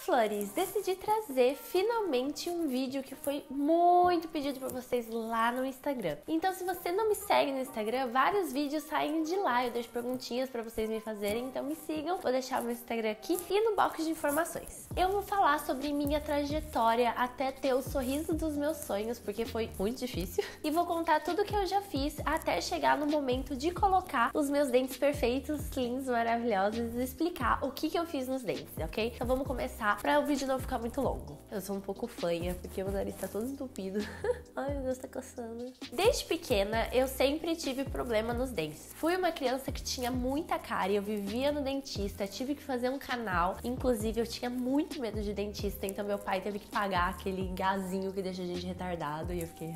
Flores, decidi trazer finalmente um vídeo que foi muito pedido por vocês lá no Instagram. Então, se você não me segue no Instagram, vários vídeos saem de lá. Eu deixo perguntinhas pra vocês me fazerem, então me sigam. Vou deixar o meu Instagram aqui e no box de informações. Eu vou falar sobre minha trajetória até ter o sorriso dos meus sonhos, porque foi muito difícil. E vou contar tudo que eu já fiz até chegar no momento de colocar os meus dentes perfeitos, lindos, maravilhosos e explicar o que eu fiz nos dentes, ok? Então vamos começar para o vídeo não ficar muito longo. Eu sou um pouco fanha, porque meu nariz tá todo entupido. Ai, meu Deus, tá coçando. Desde pequena, eu sempre tive problema nos dentes. Fui uma criança que tinha muita cárie, eu vivia no dentista, tive que fazer um canal. Inclusive, eu tinha muito medo de dentista, então meu pai teve que pagar aquele gazinho que deixa a gente retardado e eu fiquei...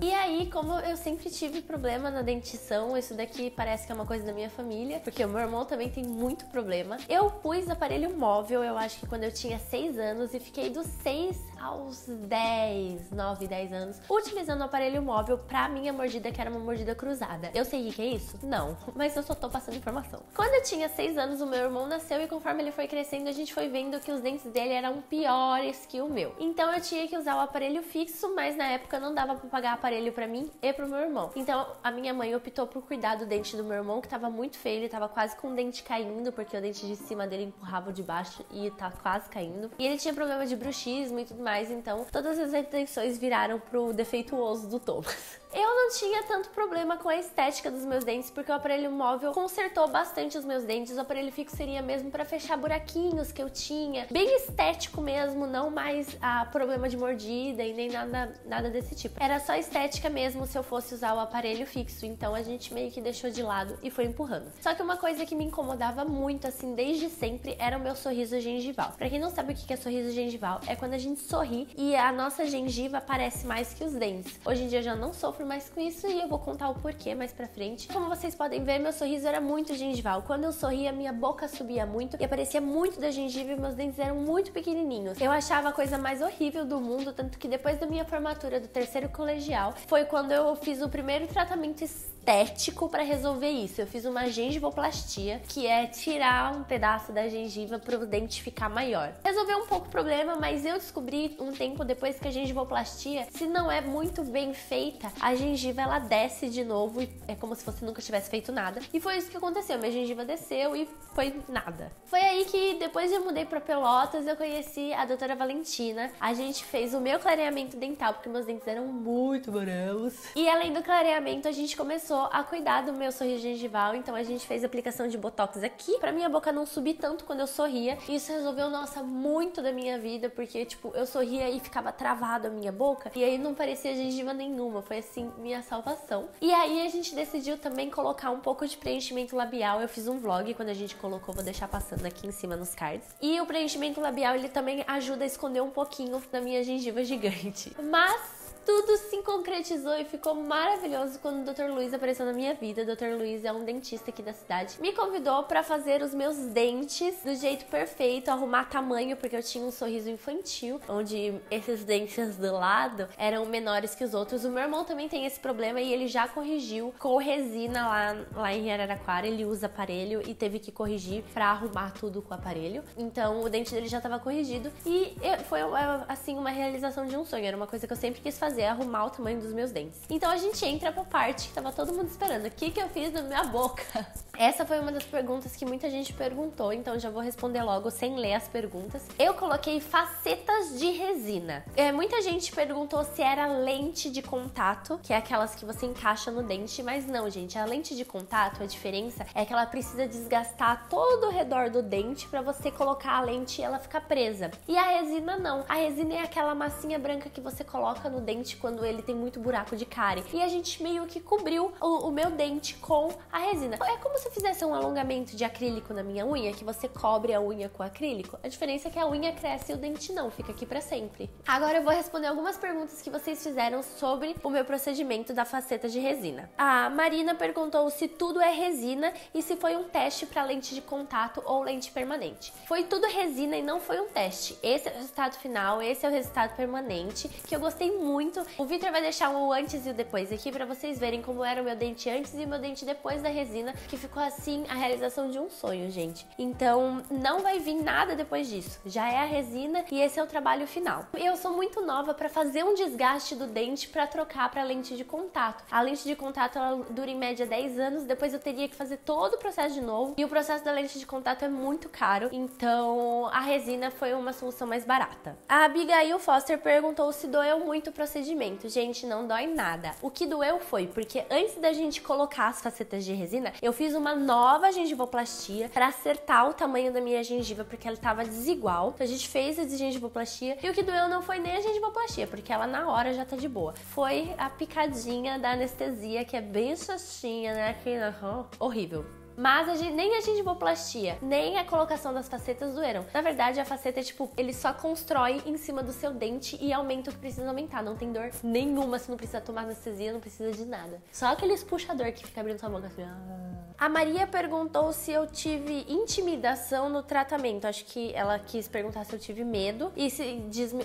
E aí, como eu sempre tive problema na dentição, isso daqui parece que é uma coisa da minha família, porque o meu irmão também tem muito problema. Eu pus aparelho móvel, eu acho que quando eu tinha 6 anos e fiquei dos 6 aos 9, 10 anos, utilizando o aparelho móvel pra minha mordida, que era uma mordida cruzada. Eu sei o que é isso? Não, mas eu só tô passando informação. Quando eu tinha 6 anos, o meu irmão nasceu e conforme ele foi crescendo, a gente foi vendo que os dentes dele eram piores que o meu. Então eu tinha que usar o aparelho fixo, mas na época não dava pra pagar aparelho pra mim e pro meu irmão. Então a minha mãe optou por cuidar do dente do meu irmão, que tava muito feio, ele tava quase com o dente caindo, porque o dente de cima dele empurrava o de baixo e tá quase caindo. E ele tinha problema de bruxismo e tudo mais, então todas as atenções viraram pro defeituoso do Thomas. Eu não tinha tanto problema com a estética dos meus dentes, porque o aparelho móvel consertou bastante os meus dentes. O aparelho fixo seria mesmo pra fechar buraquinhos que eu tinha, bem estético mesmo, não mais problema de mordida e nem nada desse tipo. Era só estética mesmo se eu fosse usar o aparelho fixo, então a gente meio que deixou de lado e foi empurrando. Só que uma coisa que me incomodava muito, assim, desde sempre, era o meu sorriso gengival. Pra quem não sabe o que é sorriso gengival, é quando a gente sorri e a nossa gengiva aparece mais que os dentes. Hoje em dia eu já não sofro mais com isso e eu vou contar o porquê mais pra frente. Como vocês podem ver, meu sorriso era muito gengival. Quando eu sorria, minha boca subia muito e aparecia muito da gengiva e meus dentes eram muito pequenininhos. Eu achava a coisa mais horrível do mundo, tanto que depois da minha formatura do 3º colegial, foi quando eu fiz o primeiro tratamento estético pra resolver isso. Eu fiz uma gengivoplastia, que é tirar um pedaço da gengiva pro dente ficar maior. Resolveu um pouco o problema, mas eu descobri um tempo depois que a gengivoplastia, se não é muito bem feita, a gengiva ela desce de novo e é como se você nunca tivesse feito nada. E foi isso que aconteceu, minha gengiva desceu e foi nada. Foi aí que depois eu mudei pra Pelotas, eu conheci a doutora Valentina. A gente fez o meu clareamento dental, porque meus dentes eram muito amarelos. E além do clareamento, a gente começou a cuidar do meu sorriso gengival, então a gente fez aplicação de botox aqui, pra minha boca não subir tanto quando eu sorria. Isso resolveu, nossa, muito da minha vida, porque, tipo, eu sorria e ficava travado a minha boca, e aí não parecia gengiva nenhuma, foi assim, minha salvação. E aí a gente decidiu também colocar um pouco de preenchimento labial, eu fiz um vlog quando a gente colocou, vou deixar passando aqui em cima nos cards. E o preenchimento labial, ele também ajuda a esconder um pouquinho da minha gengiva gigante. Mas tudo se concretizou e ficou maravilhoso quando o Dr. Luiz apareceu na minha vida. O Dr. Luiz é um dentista aqui da cidade. Me convidou pra fazer os meus dentes do jeito perfeito, arrumar tamanho, porque eu tinha um sorriso infantil, onde esses dentes do lado eram menores que os outros. O meu irmão também tem esse problema e ele já corrigiu com resina lá em Araraquara. Ele usa aparelho e teve que corrigir pra arrumar tudo com o aparelho. Então o dente dele já tava corrigido e foi assim uma realização de um sonho. Era uma coisa que eu sempre quis fazer, arrumar o tamanho dos meus dentes. Então a gente entra pra parte que tava todo mundo esperando. O que eu fiz na minha boca? Essa foi uma das perguntas que muita gente perguntou, então já vou responder logo sem ler as perguntas. Eu coloquei facetas de resina. Muita gente perguntou se era lente de contato, que é aquelas que você encaixa no dente, mas não, gente. A lente de contato, a diferença é que ela precisa desgastar todo o redor do dente pra você colocar a lente e ela ficar presa. E a resina não. A resina é aquela massinha branca que você coloca no dente quando ele tem muito buraco de cárie. E a gente meio que cobriu o meu dente com a resina. É como se eu fizesse um alongamento de acrílico na minha unha, que você cobre a unha com acrílico. A diferença é que a unha cresce e o dente não, fica aqui pra sempre. Agora eu vou responder algumas perguntas que vocês fizeram sobre o meu procedimento da faceta de resina. A Marina perguntou se tudo é resina e se foi um teste pra lente de contato ou lente permanente. Foi tudo resina e não foi um teste. Esse é o resultado final, esse é o resultado permanente, que eu gostei muito muito. O Vitor vai deixar o antes e o depois aqui pra vocês verem como era o meu dente antes e o meu dente depois da resina, que ficou assim a realização de um sonho, gente. Então não vai vir nada depois disso. Já é a resina e esse é o trabalho final. Eu sou muito nova pra fazer um desgaste do dente pra trocar pra lente de contato. A lente de contato ela dura em média 10 anos, depois eu teria que fazer todo o processo de novo e o processo da lente de contato é muito caro, então a resina foi uma solução mais barata. A Abigail Foster perguntou se doeu muito o procedimento. Gente, não dói nada. O que doeu foi porque antes da gente colocar as facetas de resina, eu fiz uma nova gengivoplastia pra acertar o tamanho da minha gengiva, porque ela tava desigual. Então a gente fez a gengivoplastia e o que doeu não foi nem a gengivoplastia, porque ela na hora já tá de boa. Foi a picadinha da anestesia, que é bem chatinha, né? Horrível. Mas nem a gengivoplastia, nem a colocação das facetas doeram. Na verdade, a faceta é tipo, ele só constrói em cima do seu dente e aumenta o que precisa aumentar. Não tem dor nenhuma, você não precisa tomar anestesia, não precisa de nada. Só aqueles puxador que fica abrindo sua boca assim. A Maria perguntou se eu tive intimidação no tratamento. Acho que ela quis perguntar se eu tive medo e se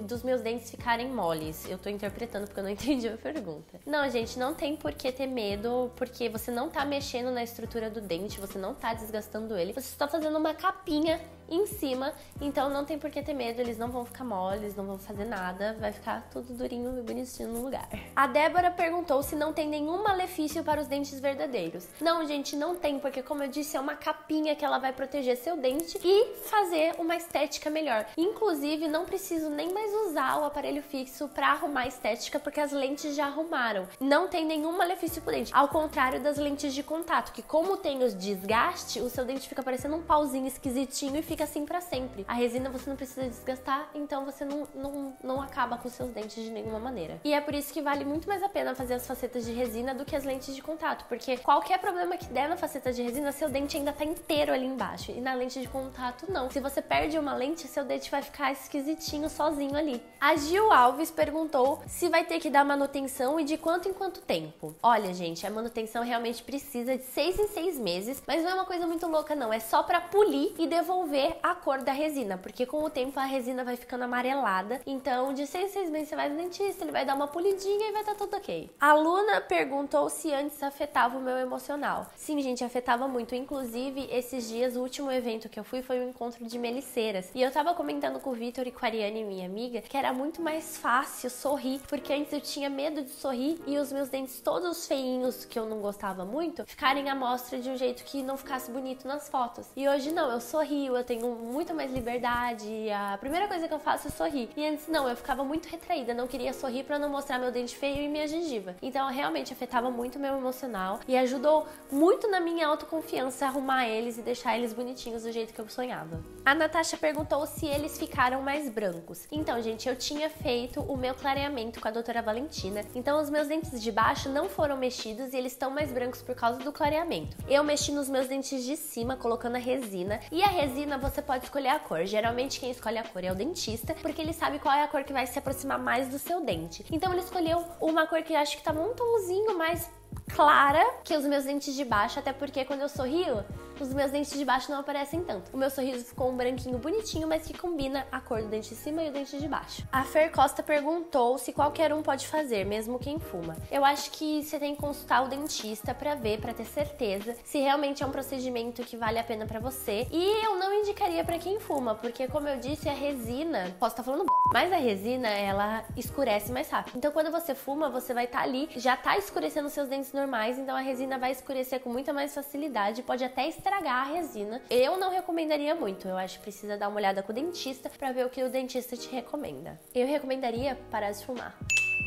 dos meus dentes ficarem moles. Eu tô interpretando porque eu não entendi a pergunta. Não, gente, não tem por que ter medo, porque você não tá mexendo na estrutura do dente, você não tá desgastando ele, você está fazendo uma capinha em cima, então não tem por que ter medo, eles não vão ficar moles, não vão fazer nada, vai ficar tudo durinho e bonitinho no lugar. A Débora perguntou se não tem nenhum malefício para os dentes verdadeiros. Não, gente, não tem, porque como eu disse, é uma capinha que ela vai proteger seu dente e fazer uma estética melhor. Inclusive, não preciso nem mais usar o aparelho fixo para arrumar a estética, porque as lentes já arrumaram. Não tem nenhum malefício pro dente, ao contrário das lentes de contato, que como tem os desgaste, o seu dente fica parecendo um pauzinho esquisitinho e fica assim pra sempre. A resina você não precisa desgastar, então você não acaba com os seus dentes de nenhuma maneira. E é por isso que vale muito mais a pena fazer as facetas de resina do que as lentes de contato, porque qualquer problema que der na faceta de resina, seu dente ainda tá inteiro ali embaixo, e na lente de contato não. Se você perde uma lente, seu dente vai ficar esquisitinho sozinho ali. A Gil Alves perguntou se vai ter que dar manutenção e de quanto em quanto tempo. Olha, gente, a manutenção realmente precisa de 6 em 6 meses, mas não é uma coisa muito louca não, é só pra polir e devolver a cor da resina, porque com o tempo a resina vai ficando amarelada, então de 6 em 6 meses você vai no dentista, ele vai dar uma polidinha e vai estar tudo ok. A Luna perguntou se antes afetava o meu emocional. Sim, gente, afetava muito, inclusive esses dias, o último evento que eu fui foi um encontro de meliceiras, e eu tava comentando com o Vitor e com a Ariane, minha amiga, que era muito mais fácil sorrir, porque antes eu tinha medo de sorrir e os meus dentes todos feinhos, que eu não gostava muito, ficarem à mostra de um jeito que não ficasse bonito nas fotos. E hoje não, eu sorrio, eu tenho muito mais liberdade, a primeira coisa que eu faço é sorrir. E antes não, eu ficava muito retraída, não queria sorrir pra não mostrar meu dente feio e minha gengiva. Então realmente afetava muito o meu emocional e ajudou muito na minha autoconfiança arrumar eles e deixar eles bonitinhos do jeito que eu sonhava. A Natasha perguntou se eles ficaram mais brancos. Então, gente, eu tinha feito o meu clareamento com a doutora Valentina, então os meus dentes de baixo não foram mexidos e eles estão mais brancos por causa do clareamento. Eu mexi nos meus dentes de cima colocando a resina, e a resina você pode escolher a cor. Geralmente quem escolhe a cor é o dentista, porque ele sabe qual é a cor que vai se aproximar mais do seu dente. Então ele escolheu uma cor que eu acho que tava um tomzinho mais clara que os meus dentes de baixo, até porque quando eu sorrio, os meus dentes de baixo não aparecem tanto. O meu sorriso ficou um branquinho bonitinho, mas que combina a cor do dente de cima e o dente de baixo. A Fer Costa perguntou se qualquer um pode fazer, mesmo quem fuma. Eu acho que você tem que consultar o dentista pra ver, pra ter certeza se realmente é um procedimento que vale a pena pra você. E eu não indicaria pra quem fuma, porque como eu disse, a resina, posso estar falando mas a resina, ela escurece mais rápido. Então quando você fuma, você vai estar ali, já tá escurecendo seus dentes normais, então a resina vai escurecer com muita mais facilidade, pode até estragar a resina. Eu não recomendaria muito, eu acho que precisa dar uma olhada com o dentista pra ver o que o dentista te recomenda. Eu recomendaria parar de fumar.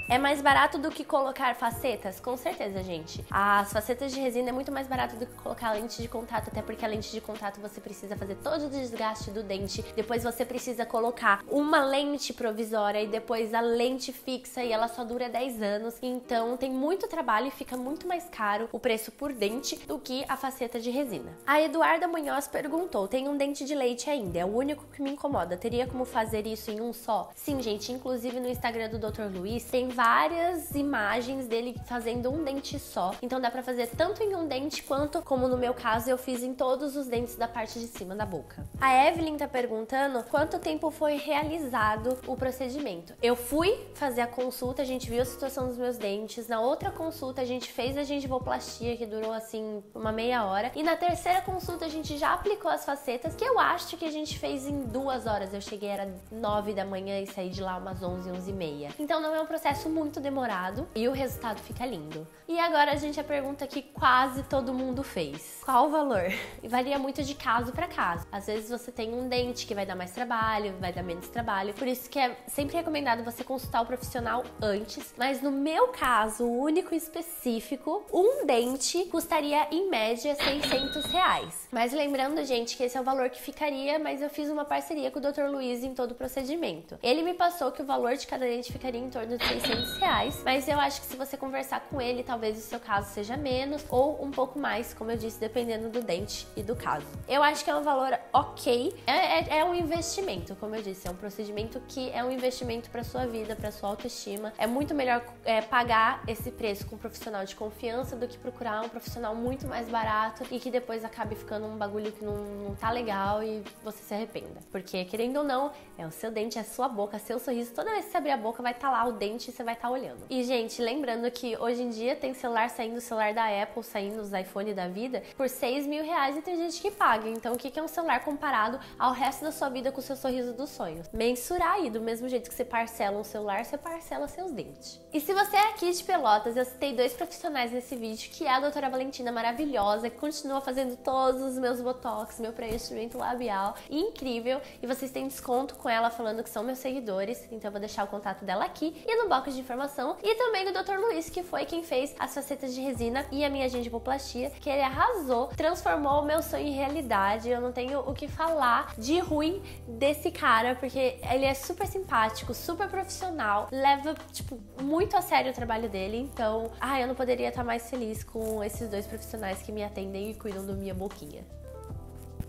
É mais barato do que colocar facetas? Com certeza, gente. As facetas de resina é muito mais barato do que colocar a lente de contato, até porque a lente de contato você precisa fazer todo o desgaste do dente, depois você precisa colocar uma lente provisória e depois a lente fixa e ela só dura 10 anos. Então tem muito trabalho e fica muito mais caro o preço por dente do que a faceta de resina. A Eduarda Munhoz perguntou, tem um dente de leite ainda, é o único que me incomoda, teria como fazer isso em um só? Sim, gente, inclusive no Instagram do Dr. Luiz tem várias imagens dele fazendo um dente só. Então dá pra fazer tanto em um dente quanto, como no meu caso, eu fiz em todos os dentes da parte de cima da boca. A Evelyn tá perguntando quanto tempo foi realizado o procedimento. Eu fui fazer a consulta, a gente viu a situação dos meus dentes. Na outra consulta a gente fez a gengivoplastia, que durou assim uma meia hora. E na terceira consulta a gente já aplicou as facetas, que eu acho que a gente fez em 2 horas. Eu cheguei, era 9 da manhã e saí de lá umas 11, 11h30. Então não é um processo muito demorado e o resultado fica lindo. E agora a gente a pergunta que quase todo mundo fez. Qual o valor? E varia muito de caso para caso. Às vezes você tem um dente que vai dar mais trabalho, vai dar menos trabalho. Por isso que é sempre recomendado você consultar o profissional antes. Mas no meu caso, o único e específico, um dente custaria em média R$600. Mas lembrando, gente, que esse é o valor que ficaria, mas eu fiz uma parceria com o Dr. Luiz em todo o procedimento. Ele me passou que o valor de cada dente ficaria em torno de R$600, mas eu acho que se você conversar com ele, talvez o seu caso seja menos ou um pouco mais, como eu disse, dependendo do dente e do caso. Eu acho que é um valor ok, é um investimento, como eu disse, é um procedimento que é um investimento para sua vida, para sua autoestima. É muito melhor pagar esse preço com um profissional de confiança do que procurar um profissional muito mais barato e que depois acabe ficando um bagulho que não tá legal e você se arrependa. Porque, querendo ou não, é o seu dente, é a sua boca, seu sorriso. Toda vez que você abrir a boca vai estar lá o dente e você vai estar olhando. E, gente, lembrando que hoje em dia tem celular saindo, o celular da Apple saindo, os iPhone da vida, por R$6.000 e tem gente que paga. Então, o que é um celular comparado ao resto da sua vida com o seu sorriso dos sonhos? Mensurar aí, do mesmo jeito que você parcela um celular, você parcela seus dentes. E se você é aqui de Pelotas, eu citei 2 profissionais nesse vídeo, que é a doutora Valentina maravilhosa, que continua fazendo todos os meus botox, meu preenchimento labial, incrível, e vocês têm desconto com ela falando que são meus seguidores, então eu vou deixar o contato dela aqui e no box de informação, e também do Dr. Luiz, que foi quem fez as facetas de resina e a minha gengivoplastia, que ele arrasou, transformou o meu sonho em realidade. Eu não tenho o que falar de ruim desse cara, porque ele é super simpático, super profissional, leva, tipo, muito a sério o trabalho dele, então, eu não poderia estar mais feliz com esses 2 profissionais que me atendem e cuidam da minha boquinha.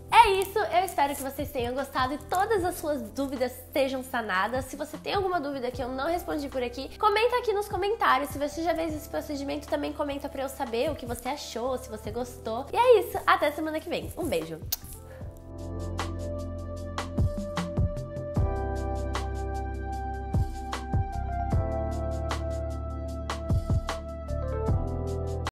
É isso, eu espero que vocês tenham gostado e todas as suas dúvidas estejam sanadas. Se você tem alguma dúvida que eu não respondi por aqui, comenta aqui nos comentários. Se você já fez esse procedimento, também comenta pra eu saber o que você achou, se você gostou. E é isso, até semana que vem. Um beijo!